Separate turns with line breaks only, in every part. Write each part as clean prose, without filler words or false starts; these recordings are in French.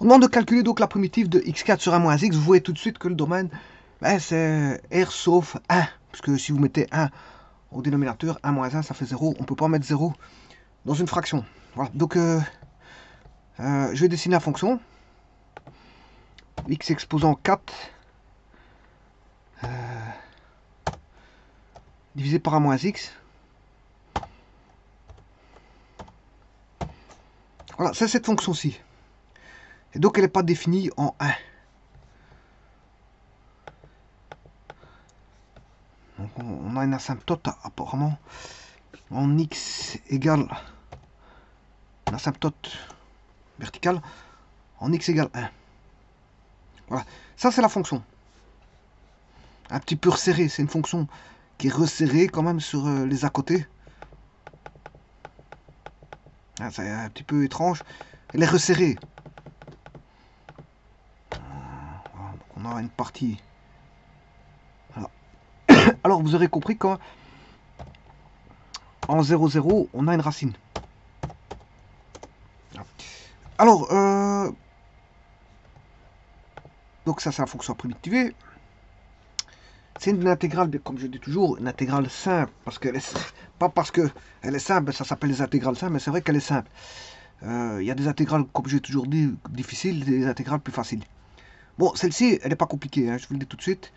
On demande de calculer donc la primitive de x4 sur 1 moins x. Vous voyez tout de suite que le domaine, ben, c'est R sauf 1. Parce que si vous mettez 1 au dénominateur, 1 moins 1, ça fait 0. On ne peut pas mettre 0 dans une fraction. Voilà. Donc, je vais dessiner la fonction. X exposant 4 divisé par 1 moins x. Voilà, c'est cette fonction-ci. Et donc, elle n'est pas définie en 1. Donc, on a une asymptote apparemment en x égale une asymptote verticale en x égale 1. Voilà, ça c'est la fonction. Un petit peu resserrée, c'est une fonction qui est resserrée quand même sur les à côté. Ah, c'est un petit peu étrange. Elle est resserrée. Voilà, donc on a une partie. Voilà. Alors vous aurez compris qu'en 0, 0, on a une racine. Alors, donc ça c'est la fonction primitivée. C'est une intégrale, comme je dis toujours, une intégrale simple. Pas parce qu'elle est simple, ça s'appelle les intégrales simples, mais c'est vrai qu'elle est simple. Il y a des intégrales, comme j'ai toujours dit, difficiles, des intégrales plus faciles. Bon, celle-ci, elle n'est pas compliquée, hein, je vous le dis tout de suite.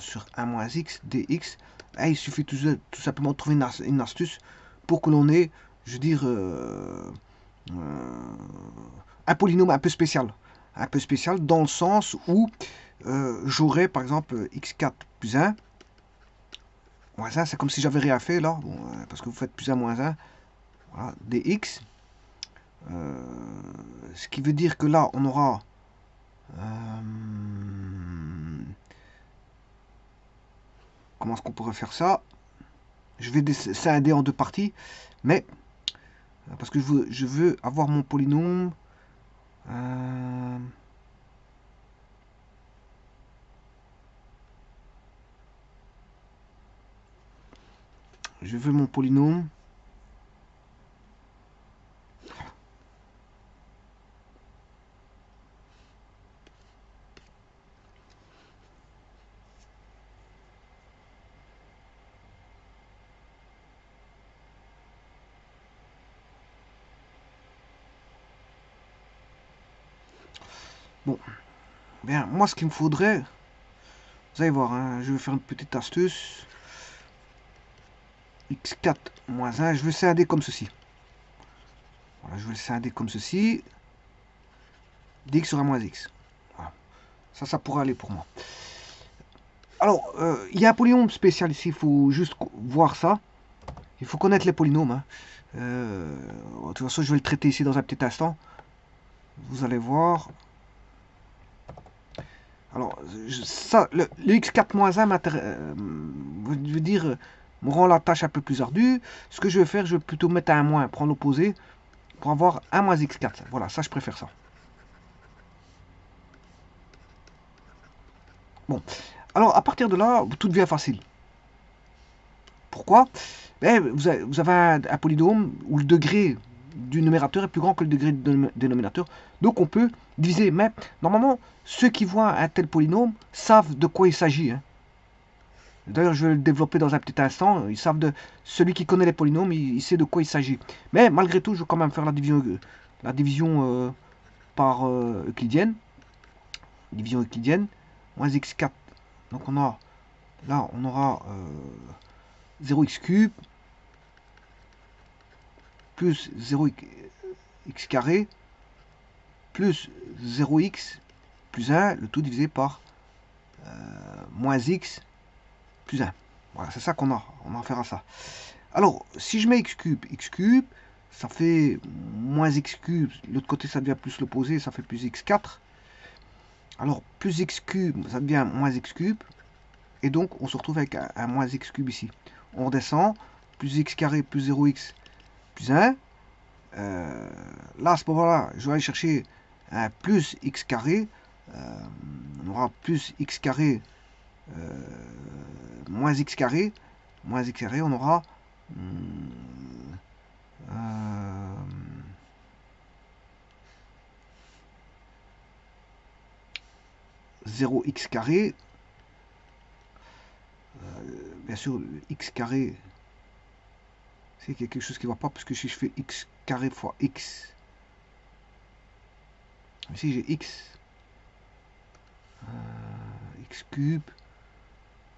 Sur 1 moins x dx, il suffit tout simplement de trouver une astuce pour que l'on ait, je veux dire, un polynôme un peu spécial. Un peu spécial dans le sens où j'aurais par exemple x4 plus 1. Moins 1, c'est comme si j'avais rien fait là, bon, parce que vous faites plus 1 moins 1, voilà, dx. Ce qui veut dire que là, on aura comment est-ce qu'on pourrait faire ça? Je vais scinder en deux parties, mais parce que je veux avoir mon polynôme. Je veux mon polynôme. Bon, bien, moi ce qu'il me faudrait, vous allez voir, hein, je vais faire une petite astuce. x4 moins 1, je vais scinder comme ceci. Voilà, je vais le scinder comme ceci. dx sur 1 moins x. Voilà. Ça pourrait aller pour moi. Alors, il y a un polynôme spécial ici, il faut juste voir ça. Il faut connaître les polynômes. Hein. De toute façon, je vais le traiter ici dans un petit instant. Vous allez voir. Alors, ça, le x4-1 veut dire, me rend la tâche un peu plus ardue. Ce que je vais faire, je vais plutôt mettre un moins, prendre l'opposé, pour avoir 1 moins x4. Voilà, ça, je préfère ça. Bon, alors, à partir de là, tout devient facile. Pourquoi? Vous avez un polynôme où le degré du numérateur est plus grand que le degré du dénominateur. Donc on peut diviser. Mais normalement, ceux qui voient un tel polynôme savent de quoi il s'agit. Hein. D'ailleurs, je vais le développer dans un petit instant. Ils savent celui qui connaît les polynômes, il sait de quoi il s'agit. Mais malgré tout, je vais quand même faire la division par euclidienne. Division euclidienne. Moins x4. Donc on aura 0x cube plus 0x carré plus 0x plus 1, le tout divisé par moins x plus 1. Voilà, c'est ça qu'on a. On en fera ça. Alors, si je mets x cube, ça fait moins x cube. L'autre côté, ça devient plus l'opposé, ça fait plus x4. Alors, plus x cube, ça devient moins x cube. Et donc, on se retrouve avec un moins x cube ici. On redescend, plus x carré plus 0x plus 1. Là, à ce moment-là, je vais aller chercher un plus x carré. On aura plus x carré moins x carré. Moins x carré, on aura 0x carré. Bien sûr, x carré, c'est qu'il y a quelque chose qui ne va pas, parce que si je fais x carré fois x, ici j'ai x, x cube,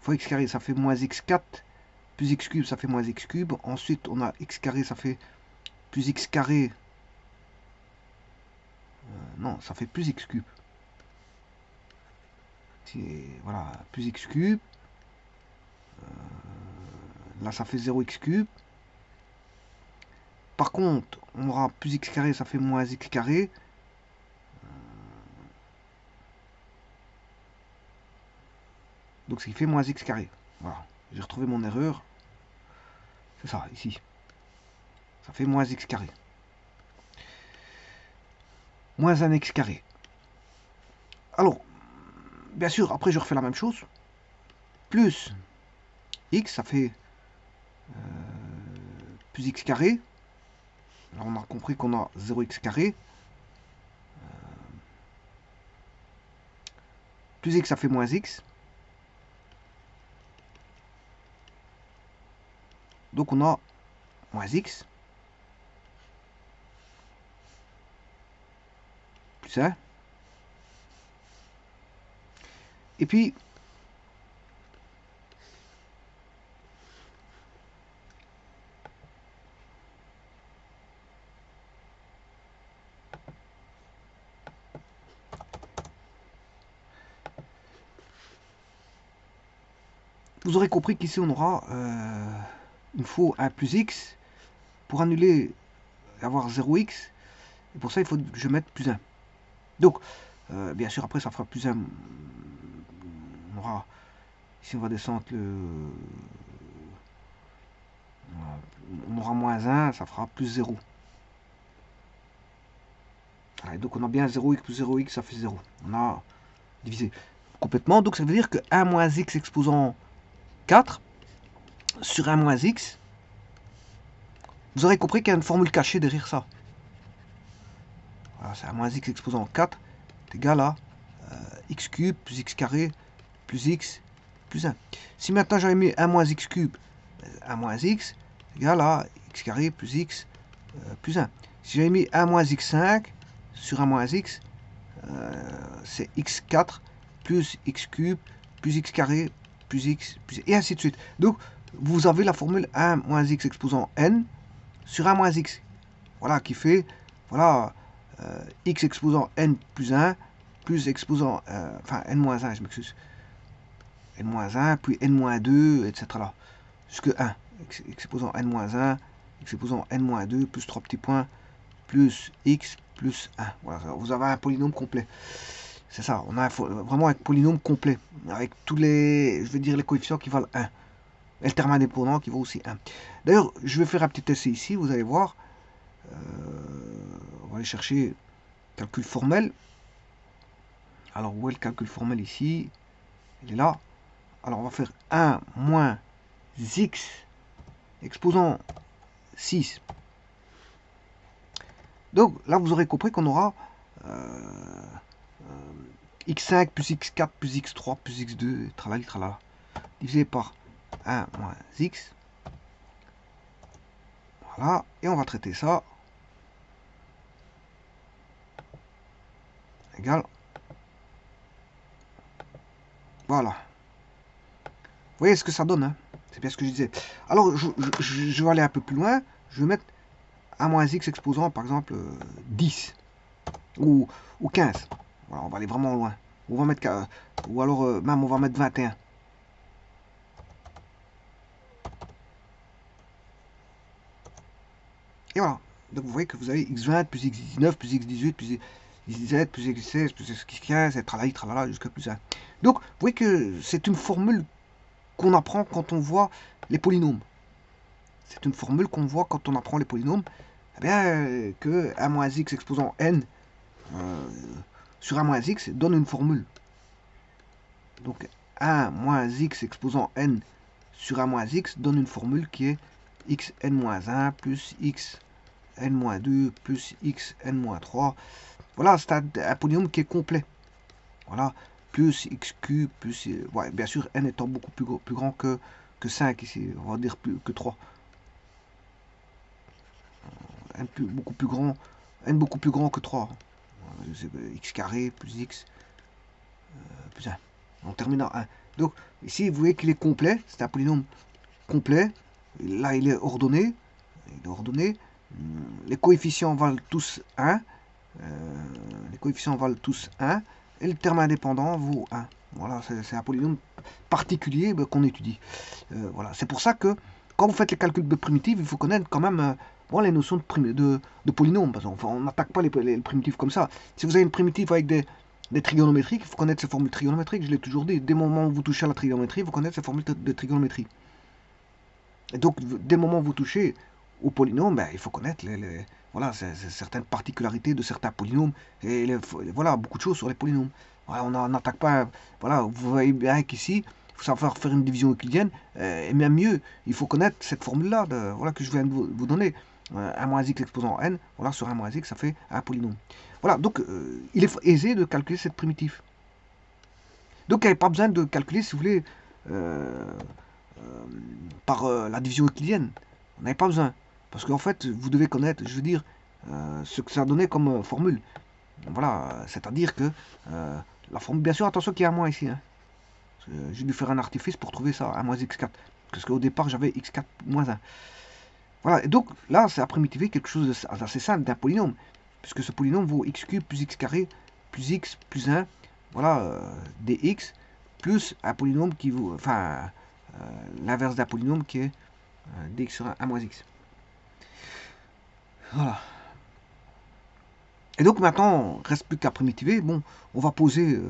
fois x carré, ça fait moins x4, plus x cube, ça fait moins x cube. Ensuite, on a x carré, ça fait plus x carré. Non, ça fait plus x cube. Voilà, plus x cube. Là, ça fait 0x cube. Par contre, on aura plus x carré, ça fait moins x carré. Donc, ce qui fait moins x carré. Voilà, j'ai retrouvé mon erreur. C'est ça, ici. Ça fait moins x carré. Moins un x carré. Alors, bien sûr, après, je refais la même chose. Plus x, ça fait plus x carré. Alors, on a compris qu'on a 0x carré. Plus x, ça fait moins x. Donc, on a moins x. Plus 1. Et puis, vous aurez compris qu'ici, on aura il faut 1 plus x pour annuler et avoir 0x. Et pour ça, il faut que je mette plus 1. Donc, bien sûr, après, ça fera plus 1. On aura, ici, on va descendre on aura moins 1, ça fera plus 0. Voilà, donc, on a bien 0x plus 0x, ça fait 0. On a divisé complètement. Donc, ça veut dire que 1 moins x exposant 4 sur 1 moins x, vous aurez compris qu'il y a une formule cachée derrière ça. Voilà, c'est 1 moins x exposant 4 est égal à x cube plus x carré plus x plus 1. Si maintenant j'avais mis 1 moins x cube, 1 moins x égale à x carré plus x plus 1. Si j'avais mis 1 moins x5 sur 1 moins x, c'est x4 plus x cube plus x carré plus x plus... et ainsi de suite. Donc, vous avez la formule 1 moins x exposant n sur 1 moins x. Voilà, qui fait, voilà, x exposant n plus 1 plus exposant, enfin, n moins 1, je m'excuse. n moins 1, puis n moins 2, etc. là, jusque 1. Exposant n moins 1, exposant n moins 2, plus 3 petits points, plus x plus 1. Voilà, vous avez un polynôme complet. C'est ça, on a vraiment un polynôme complet, avec tous les, je vais dire, les coefficients qui valent 1. Et le terme indépendant qui vaut aussi 1. D'ailleurs, je vais faire un petit essai ici, vous allez voir. On va aller chercher calcul formel. Alors, où est le calcul formel ici? Il est là. Alors, on va faire 1 moins x exposant 6. Donc, là, vous aurez compris qu'on aura x5 plus x4 plus x3 plus x2, tralala, tralala, divisé par 1 moins x. Voilà, et on va traiter ça. Égal. Voilà. Vous voyez ce que ça donne, hein? C'est bien ce que je disais. Alors, je vais aller un peu plus loin. Je vais mettre 1 moins x exposant, par exemple, 10 ou 15. Voilà, on va aller vraiment loin. On va mettre, ou alors, même, on va mettre 21. Et voilà. Donc, vous voyez que vous avez x20 plus x19 plus x18 plus x17 plus x16 plus x15, et tralala, jusqu'à plus 1. Donc, vous voyez que c'est une formule qu'on apprend quand on voit les polynômes. C'est une formule qu'on voit quand on apprend les polynômes. Eh bien, que 1 moins x exposant n sur 1 moins x donne une formule. Donc, 1 moins x exposant n sur 1 moins x donne une formule qui est xn-1 plus xn-2 plus xn-3. Voilà, c'est un polynôme qui est complet. Voilà, plus x cube, plus... ouais, bien sûr, n étant beaucoup plus grand que 5 ici, on va dire plus que 3. Beaucoup plus grand, n beaucoup plus grand que 3. X carré plus x plus 1. On termine en 1. Donc, ici, vous voyez qu'il est complet, c'est un polynôme complet. Là, il est ordonné. Les coefficients valent tous 1. Les coefficients valent tous 1. Et le terme indépendant vaut 1. Voilà, c'est un polynôme particulier qu'on étudie. Voilà, c'est pour ça que quand vous faites les calculs de primitives, il faut connaître quand même les notions de polynôme. Parce qu'on n'attaque pas les primitives comme ça. Si vous avez une primitive avec des trigonométriques, il faut connaître ces formules trigonométriques, je l'ai toujours dit. Dès le moment où vous touchez à la trigonométrie, il faut connaître ces formules de trigonométrie. Et donc, dès le moment où vous touchez au polynôme, ben, il faut connaître voilà, certaines particularités de certains polynômes. Et voilà, beaucoup de choses sur les polynômes. Voilà, on n'attaque pas. Voilà, vous voyez bien qu'ici, il faut savoir faire une division euclidienne. Et même mieux, il faut connaître cette formule-là voilà, que je viens de vous donner. 1 moins x exposant n, voilà, sur 1 moins x, ça fait un polynôme. Voilà, donc il est aisé de calculer cette primitive. Donc il n'y avait pas besoin de calculer, si vous voulez, par la division euclidienne. On n'avait pas besoin. Parce qu'en fait, vous devez connaître, je veux dire, ce que ça donnait comme formule. Voilà, c'est-à-dire que la formule, bien sûr, attention qu'il y a un moins ici. Hein. J'ai dû faire un artifice pour trouver ça, 1 moins x4. Parce qu'au départ, j'avais x4 moins 1. Voilà, et donc là, c'est à primitiver quelque chose d'assez simple, d'un polynôme. Puisque ce polynôme vaut x cube plus x carré plus x plus 1, voilà, dx, plus un polynôme qui vaut, enfin, l'inverse d'un polynôme qui est dx sur 1 moins x. Voilà. Et donc maintenant, il ne reste plus qu'à primitiver. Bon, on va poser,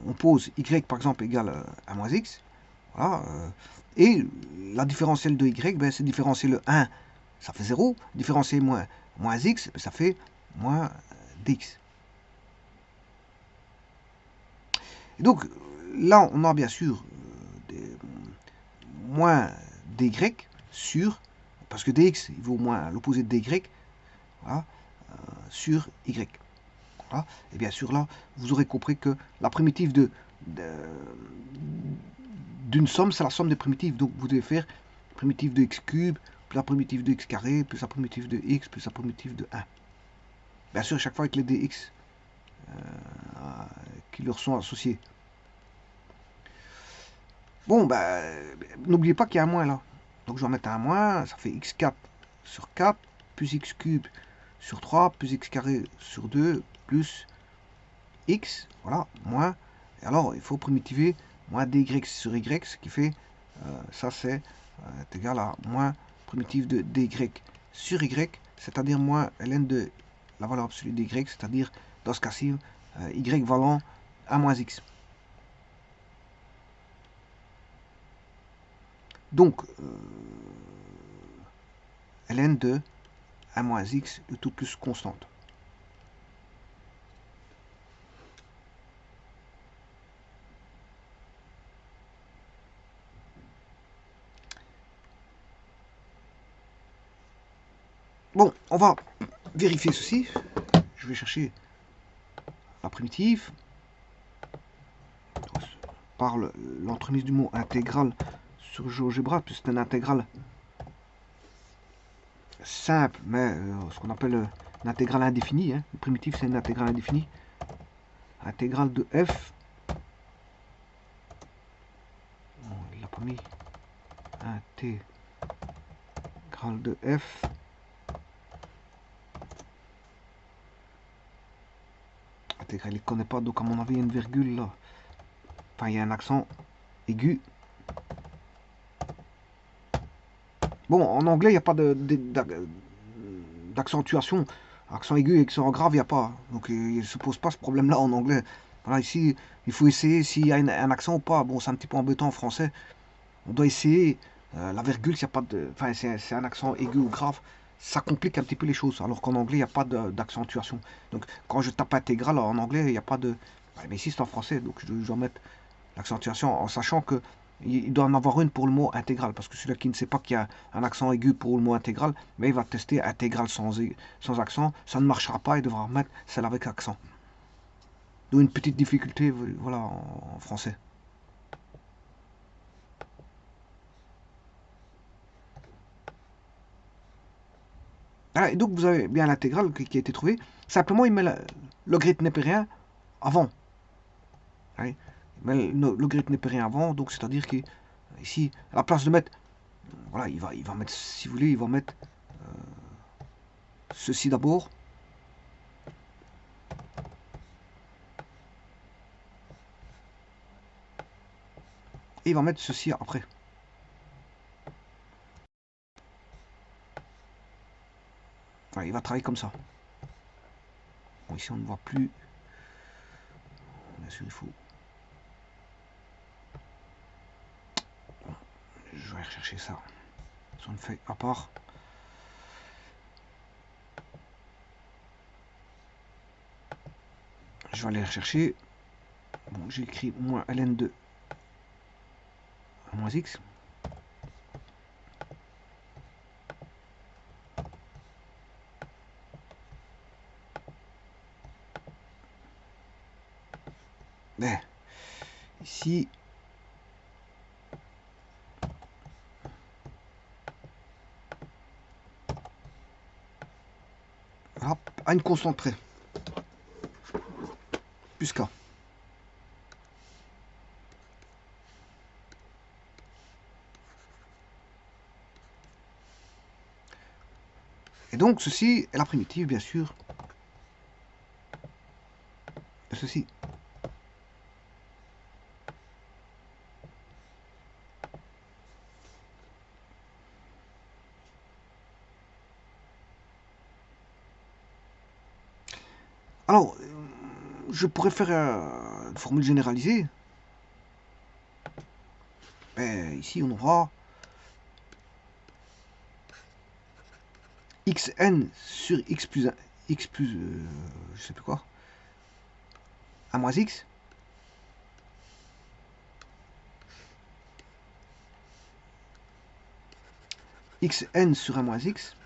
on pose y par exemple égale 1 moins x. Voilà. Et la différentielle de y, ben, c'est différencier le 1, ça fait 0. Différencier moins x, ça fait moins dx. Et donc, là, on a bien sûr moins dy sur, parce que dx, il vaut moins l'opposé de dy, voilà, sur y. Voilà. Et bien sûr, là, vous aurez compris que la primitive d'une somme, c'est la somme des primitives. Donc, vous devez faire primitive de x cube, plus la primitive de x carré, plus la primitive de x, plus la primitive de 1. Bien sûr, chaque fois avec les dx qui leur sont associés. Bon, ben, n'oubliez pas qu'il y a un moins là. Donc, je vais mettre un moins, ça fait x4 sur 4, plus x cube sur 3, plus x carré sur 2, plus x, voilà, moins. Et alors, il faut primitiver moins dy sur y, ce qui fait, ça c'est égal à moins primitive de dy sur y, c'est-à-dire moins ln de la valeur absolue dy, c'est-à-dire, dans ce cas-ci, y valant 1 moins x. Donc, ln de 1 moins x de toute plus constante. Bon, on va vérifier ceci. Je vais chercher la primitive par l'entremise du mot intégral sur GeoGebra, puisque c'est une intégrale simple, mais ce qu'on appelle une intégrale indéfinie. Hein. Une primitive, c'est une intégrale indéfinie. Intégrale de f. Oh, il l'a pas mis. Intégrale de f. Intégrale, il ne connaît pas, donc à mon avis, il y a une virgule là. Enfin, il y a un accent aigu. Bon, en anglais, il n'y a pas d'accentuation. Accent aigu et accent grave, il n'y a pas. Donc, il ne se pose pas ce problème-là en anglais. Voilà, ici, il faut essayer s'il y a un accent ou pas. Bon, c'est un petit peu embêtant en français. On doit essayer. La virgule, s'il n'y a pas de... Enfin, c'est un accent aigu ou grave. Ça complique un petit peu les choses. Alors qu'en anglais, il n'y a pas d'accentuation. Donc, quand je tape intégral en anglais, il n'y a pas de... Mais ici, c'est en français. Donc, je dois mettre l'accentuation en sachant que il doit en avoir une pour le mot intégral, parce que celui-là qui ne sait pas qu'il y a un accent aigu pour le mot intégral, mais il va tester intégral sans accent, ça ne marchera pas, il devra remettre celle avec accent. D'où une petite difficulté, voilà, en français. Voilà, et donc vous avez bien l'intégrale qui a été trouvée. Simplement, il met le logarithme népérien avant. Ouais. Il met le logarithme népérien avant, donc c'est-à-dire qu'ici, à la place de mettre, voilà, il va mettre, si vous voulez, il va mettre ceci d'abord. Et il va mettre ceci après. Voilà, il va travailler comme ça. Bon, ici on ne voit plus. Bien sûr, il faut. Bon, je vais rechercher ça. Si on le fait à part. Je vais aller rechercher. Bon, j'ai écrit moins ln2 à moins x. Mais ici, hop, à une constante près. Plus k. Et donc ceci est la primitive, bien sûr, de ceci. Alors, je pourrais faire une formule généralisée. Mais ici, on aura xn sur x plus 1, x plus, je sais plus quoi, 1 moins x. Xn sur 1 moins x.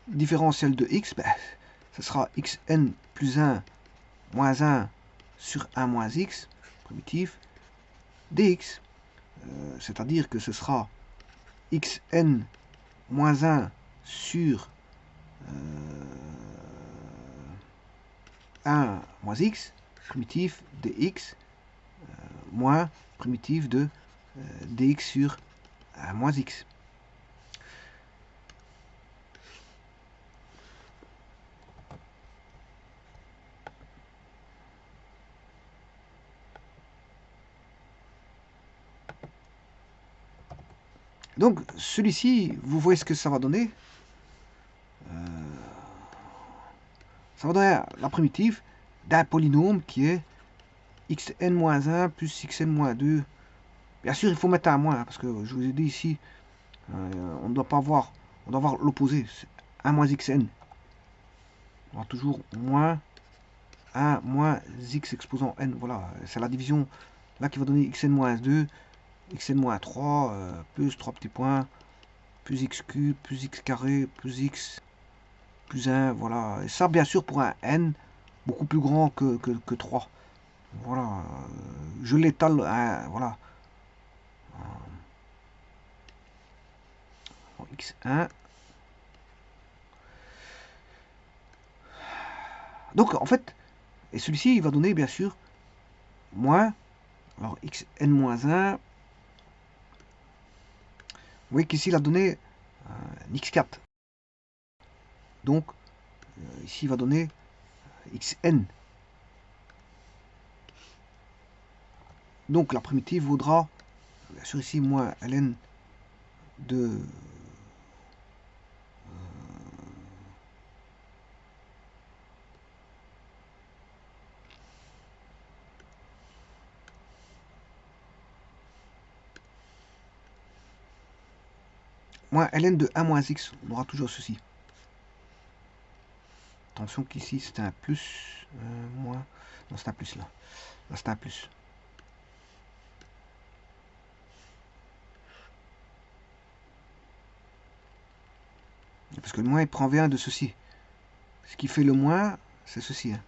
Différentiel de x, ben, ce sera xn plus 1 moins 1 sur 1 moins x, primitif, dx. C'est-à-dire que ce sera xn moins 1 sur 1 moins x, primitif dx, moins primitif de dx sur 1 moins x. Donc celui-ci, vous voyez ce que ça va donner. Ça va donner la primitive d'un polynôme qui est xn-1 plus xn-2. Bien sûr, il faut mettre un moins, parce que je vous ai dit ici, on ne doit pas avoir, on doit avoir l'opposé, 1 moins xn. On aura toujours moins 1 moins x exposant n. Voilà, c'est la division là qui va donner xn-2, xn-3, plus 3 petits points, plus x cube, plus x carré, plus x plus 1. Voilà, et ça, bien sûr, pour un n beaucoup plus grand que 3. Voilà, je l'étale, voilà, x1. Donc, en fait, et celui-ci, il va donner, bien sûr, moins, alors xn-1, vous voyez qu'ici, il a donné x4. Donc, ici, il va donner xn. Donc, la primitive vaudra, bien sûr, ici, moins ln de moins ln de 1 moins x. On aura toujours ceci. Attention qu'ici, c'est un plus, moins. Non, c'est un plus là. Là, c'est un plus. Parce que le moins, il prend V1 de ceci. Ce qui fait le moins, c'est ceci. Hein.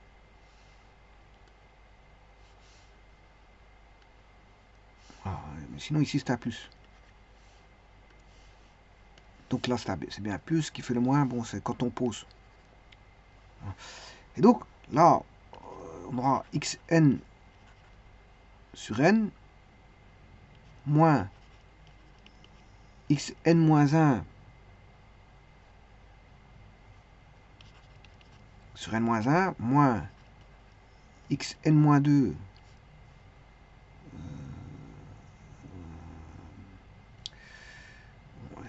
Ah, mais sinon ici c'est un plus. Donc là c'est bien un plus, ce qui fait le moins, bon c'est quand on pose. Et donc là, on aura xn sur n moins xn moins 1 sur n moins 1 moins xn moins 2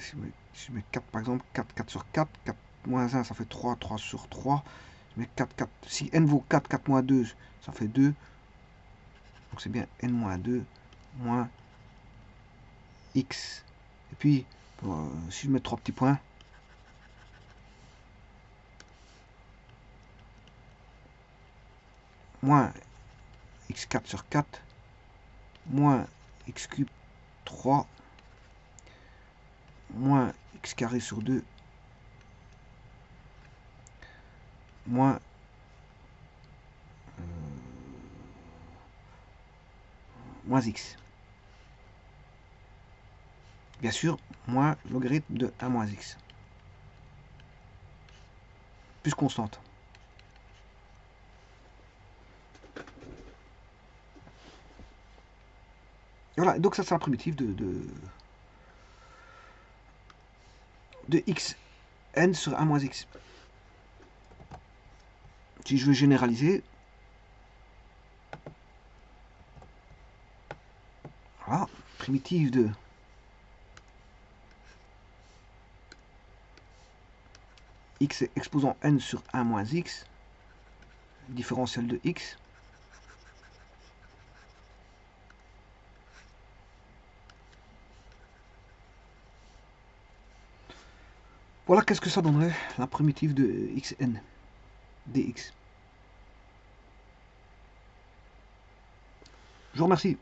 si je mets 4 par exemple, 4 sur 4, 4 moins 1 ça fait 3, 3 sur 3, je mets 4, 4, si n vaut 4, 4 moins 2 ça fait 2, donc c'est bien n moins 2 moins x, et puis si je mets 3 petits points, moins x4 sur 4 moins x cube 3 moins x carré sur 2 moins moins x. Bien sûr, moins logarithme de 1 moins x. Plus constante. Et voilà, donc ça c'est la primitive de xn sur 1 moins x. Si je veux généraliser, voilà, primitive de x exposant n sur 1 moins x, différentiel de x, voilà qu'est-ce que ça donnerait, la primitive de xn dx. Je vous remercie.